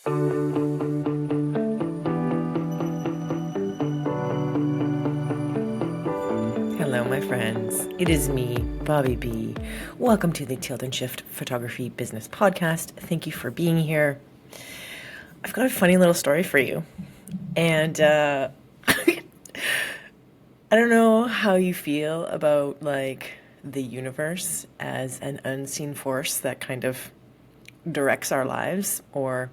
Hello, my friends. It is me, Bobby B. Welcome to the Tilt and Shift Photography Business Podcast. Thank you for being here. I've got a funny little story for you. And I don't know how you feel about like the universe as an unseen force that kind of directs our lives or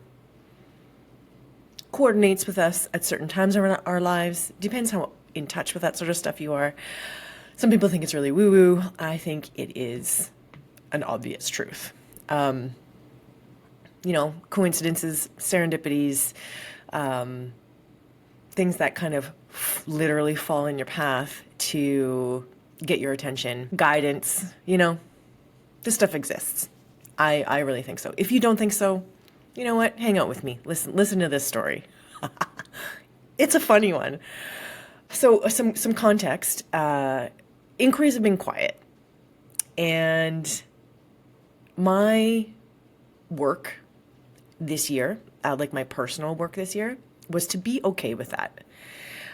coordinates with us at certain times of our lives. Depends how in touch with that sort of stuff you are. Some people think it's really woo-woo. I think it is an obvious truth. Coincidences, serendipities, things that kind of literally fall in your path to get your attention, guidance, this stuff exists. I really think so. If you don't think so, you know what? Hang out with me. Listen to this story. It's a funny one. So some context. Inquiries have been quiet. And my work this year, like my personal work this year, was to be okay with that.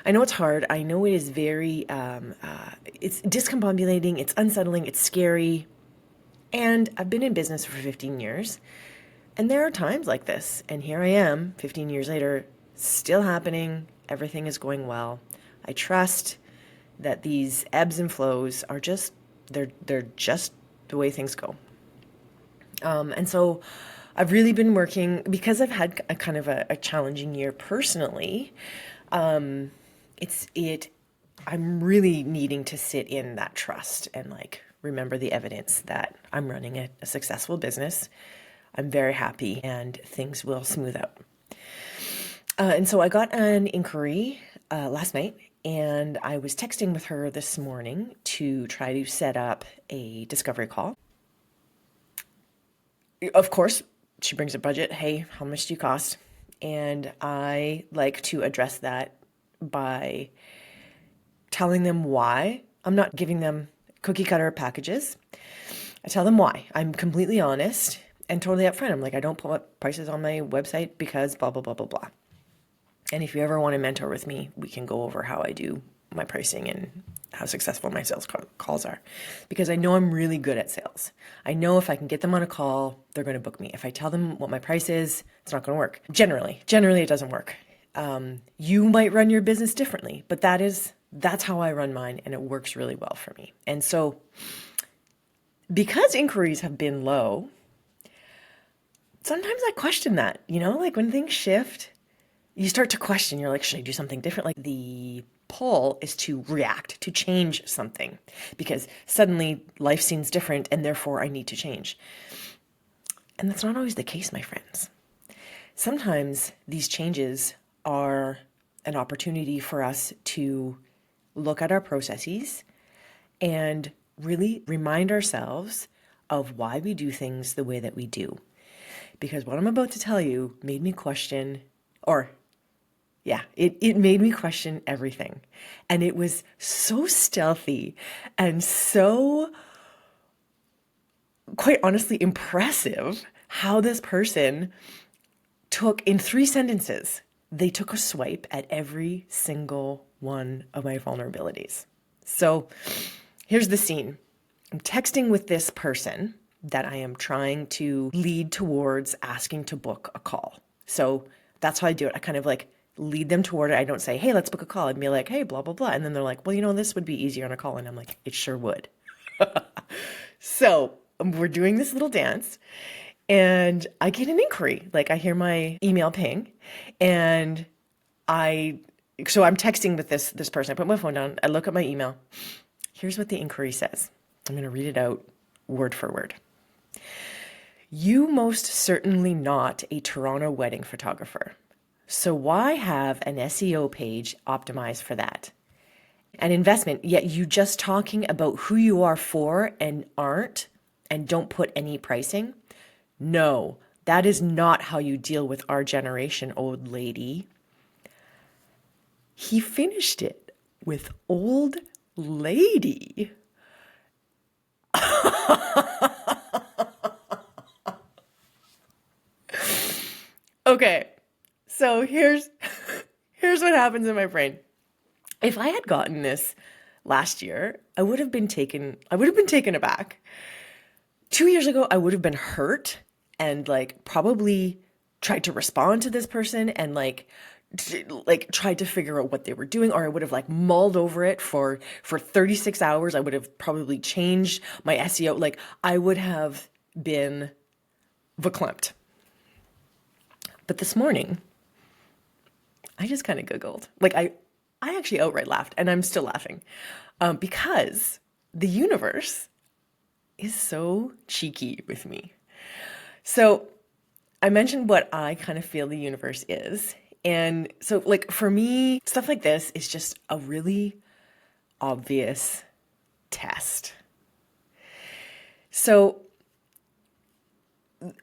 I know it's hard. I know it is very, it's discombobulating, it's unsettling, it's scary. And I've been in business for 15 years. And there are times like this. And here I am, 15 years later, still happening. Everything is going well. I trust that these ebbs and flows are just, they're just the way things go. And so I've really been working, because I've had a kind of a challenging year personally. I'm really needing to sit in that trust and like remember the evidence that I'm running a successful business. I'm very happy and things will smooth out. And so I got an inquiry last night, and I was texting with her this morning to try to set up a discovery call. Of course, she brings a budget. Hey, how much do you cost? And I like to address that by telling them why. I'm not giving them cookie cutter packages. I tell them why. I'm completely honest and totally upfront. I'm like, I don't put prices on my website because blah, blah, blah, blah, blah. And if you ever want to mentor with me, we can go over how I do my pricing and how successful my sales calls are. Because I know I'm really good at sales. I know if I can get them on a call, they're going to book me. If I tell them what my price is, it's not going to work. Generally it doesn't work. You might run your business differently, but that's how I run mine, and it works really well for me. And so because inquiries have been low, sometimes I question that, like when things shift, you start to question, you're like, should I do something different? Like the pull is to react, to change something, because suddenly life seems different and therefore I need to change. And that's not always the case, my friends. Sometimes these changes are an opportunity for us to look at our processes and really remind ourselves of why we do things the way that we do. Because what I'm about to tell you made me question, it made me question everything. And it was so stealthy and so, quite honestly, impressive how this person took, in 3 sentences, they took a swipe at every single one of my vulnerabilities. So here's the scene. I'm texting with this person that I am trying to lead towards asking to book a call. So that's how I do it. I kind of like lead them toward it. I don't say, hey, let's book a call. I'd be like, hey, blah, blah, blah. And then they're like, well, this would be easier on a call. And I'm like, it sure would. So we're doing this little dance and I get an inquiry. Like I hear my email ping and so I'm texting with this person. I put my phone down. I look at my email. Here's what the inquiry says. I'm going to read it out word for word. You most certainly not a Toronto wedding photographer. So why have an SEO page optimized for that? An investment, yet you just talking about who you are for and aren't, and don't put any pricing? No, that is not how you deal with our generation, old lady. He finished it with old lady. Okay, so here's what happens in my brain. If I had gotten this last year, I would have been taken aback. 2 years ago, I would have been hurt and like probably tried to respond to this person and like tried to figure out what they were doing, or I would have like mulled over it for 36 hours. I would have probably changed my SEO. Like I would have been verklempt. But this morning, I just kind of giggled. Like I actually outright laughed, and I'm still laughing because the universe is so cheeky with me. So I mentioned what I kind of feel the universe is. And so, like, for me, stuff like this is just a really obvious test. So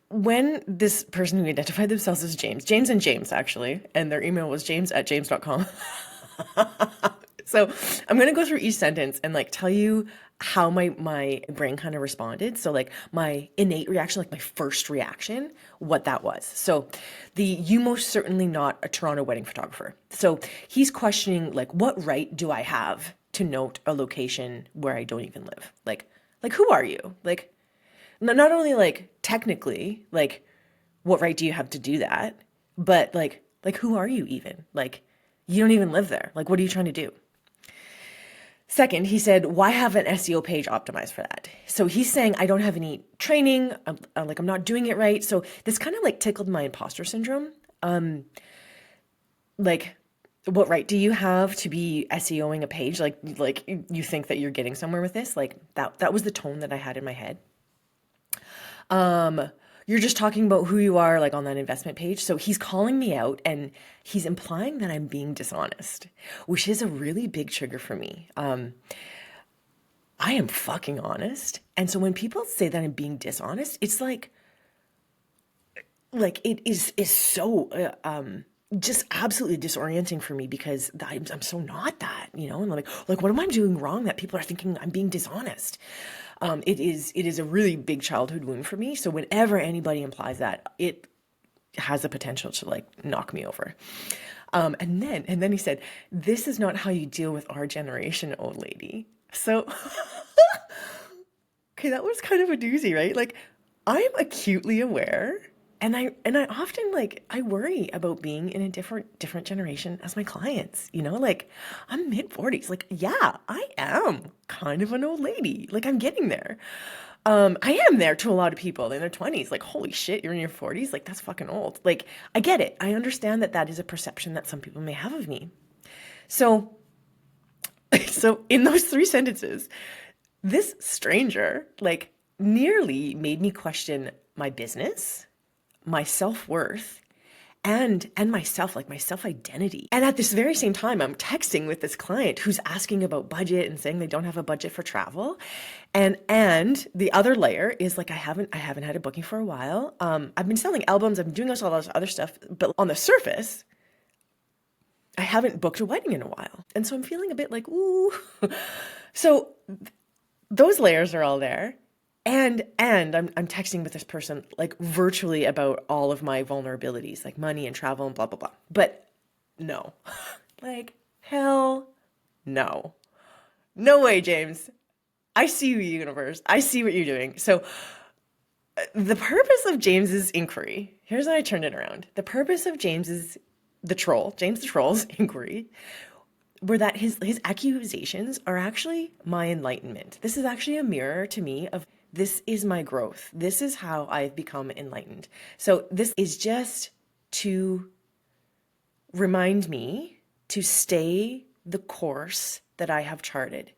when this person who identified themselves as James and James actually, and their email was james@james.com. So I'm going to go through each sentence and like tell you how my brain kind of responded. So like my innate reaction, like my first reaction, what that was. So you most certainly not a Toronto wedding photographer. So he's questioning like, what right do I have to note a location where I don't even live? Like who are you? Like, not only like technically, like what right do you have to do that? But like who are you even? Like you don't even live there. Like what are you trying to do? Second, he said, why have an SEO page optimized for that? So he's saying, I don't have any training. I'm not doing it right. So this kind of like tickled my imposter syndrome. Like, what right do you have to be SEOing a page? Like you think that you're getting somewhere with this? Like that was the tone that I had in my head. You're just talking about who you are, like on that investment page. So he's calling me out and he's implying that I'm being dishonest, which is a really big trigger for me. I am fucking honest. And so when people say that I'm being dishonest, it's like it is so, just absolutely disorienting for me because I'm so not that, you know, and like, what am I doing wrong that people are thinking I'm being dishonest? It is a really big childhood wound for me. So whenever anybody implies that, it has the potential to like knock me over. And then he said, this is not how you deal with our generation, old lady. So, okay, that was kind of a doozy, right? Like I'm acutely aware. And I often like, I worry about being in a different generation as my clients, you know, like I'm mid-40s. Like, yeah, I am kind of an old lady. Like I'm getting there. I am there to a lot of people in their 20s. Like, holy shit, you're in your 40s. Like that's fucking old. Like I get it. I understand that is a perception that some people may have of me. So in those 3 sentences, this stranger like nearly made me question my business, my self-worth, and myself, like my self-identity. And at this very same time, I'm texting with this client who's asking about budget and saying they don't have a budget for travel. And the other layer is like I haven't had a booking for a while. I've been selling albums, I've been doing all this other stuff, but on the surface, I haven't booked a wedding in a while. And so I'm feeling a bit like, ooh. So those layers are all there. And I'm texting with this person like virtually about all of my vulnerabilities, like money and travel and blah, blah, blah. But no, like hell no. No way, James. I see you, universe. I see what you're doing. So the purpose of James's inquiry, here's how I turned it around. The purpose of James the Troll's inquiry were that his accusations are actually my enlightenment. This is actually a mirror to me of this is my growth. This is how I've become enlightened. So this is just to remind me to stay the course that I have charted.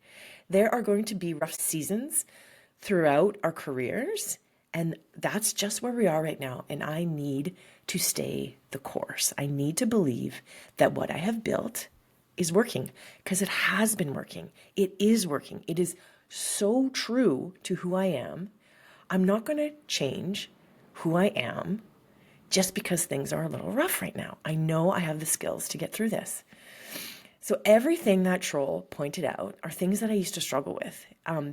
There are going to be rough seasons throughout our careers, and that's just where we are right now. And I need to stay the course. I need to believe that what I have built is working because it has been working. It is working. It is so true to who I am. I'm not going to change who I am just because things are a little rough right now. I know I have the skills to get through this. So everything that troll pointed out are things that I used to struggle with,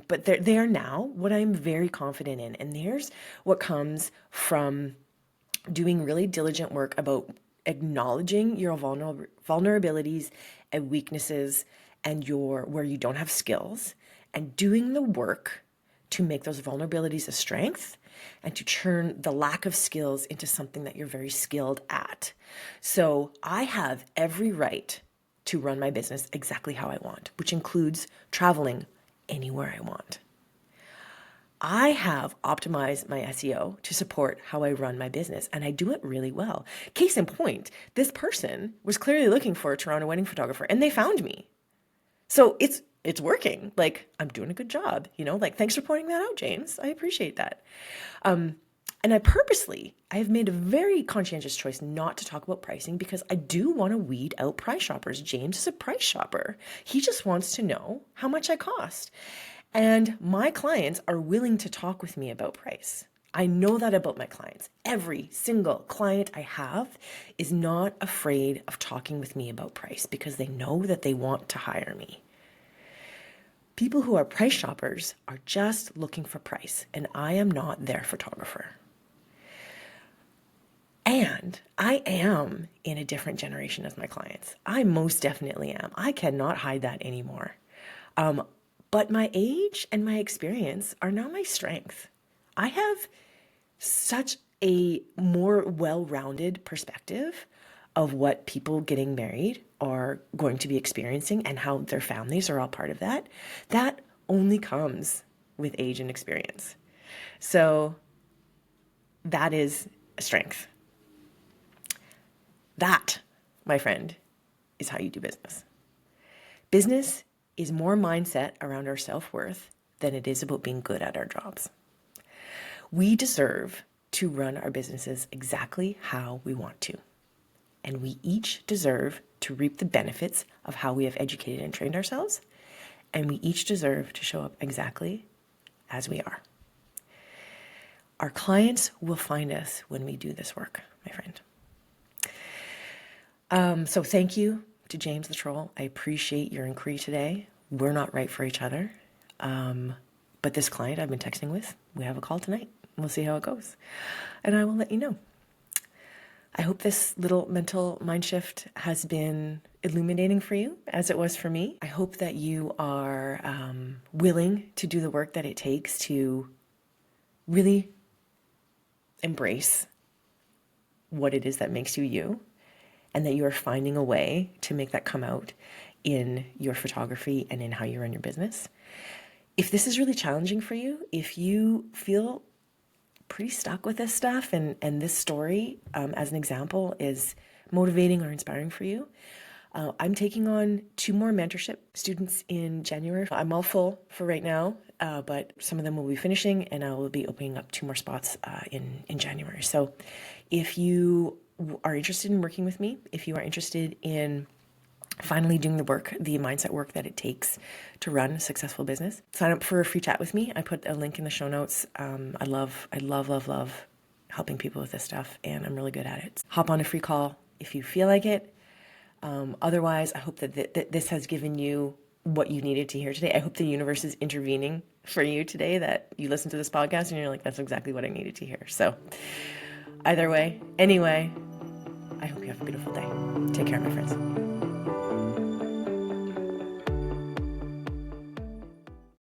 but they are now what I'm very confident in. And there's what comes from doing really diligent work about acknowledging your vulnerabilities and weaknesses and where you don't have skills, and doing the work to make those vulnerabilities a strength and to turn the lack of skills into something that you're very skilled at. So I have every right to run my business exactly how I want, which includes traveling anywhere I want. I have optimized my SEO to support how I run my business, and I do it really well. Case in point, this person was clearly looking for a Toronto wedding photographer, and they found me. So it's working. Like, I'm doing a good job, like, thanks for pointing that out, James. I appreciate that. And I have made a very conscientious choice not to talk about pricing because I do want to weed out price shoppers. James is a price shopper. He just wants to know how much I cost. And my clients are willing to talk with me about price. I know that about my clients. Every single client I have is not afraid of talking with me about price because they know that they want to hire me. People who are price shoppers are just looking for price, and I am not their photographer. And I am in a different generation as my clients. I most definitely am. I cannot hide that anymore. But my age and my experience are now my strength. I have such a more well-rounded perspective of what people getting married are going to be experiencing and how their families are all part of that. That only comes with age and experience. So that is a strength. That, my friend, is how you do business. Business is more mindset around our self-worth than it is about being good at our jobs. We deserve to run our businesses exactly how we want to. And we each deserve to reap the benefits of how we have educated and trained ourselves. And we each deserve to show up exactly as we are. Our clients will find us when we do this work, my friend. So thank you to James the Troll. I appreciate your inquiry today. We're not right for each other. But this client I've been texting with, we have a call tonight. We'll see how it goes. And I will let you know. I hope this little mental mind shift has been illuminating for you as it was for me. I hope that you are willing to do the work that it takes to really embrace what it is that makes you you, and that you are finding a way to make that come out in your photography and in how you run your business. If this is really challenging for you, if you feel pretty stuck with this stuff and this story, as an example, is motivating or inspiring for you, I'm taking on 2 more mentorship students in January. I'm all full for right now, but some of them will be finishing, and I will be opening up 2 more spots in January. So if you are interested in working with me, if you are interested in finally doing the work, the mindset work that it takes to run a successful business, sign up for a free chat with me. I put a link in the show notes. I love helping people with this stuff, and I'm really good at it. Hop on a free call if you feel like it. Otherwise, I hope that this has given you what you needed to hear today. I hope the universe is intervening for you today, that you listen to this podcast and you're like, that's exactly what I needed to hear. So either way, anyway, I hope you have a beautiful day. Take care, my friends.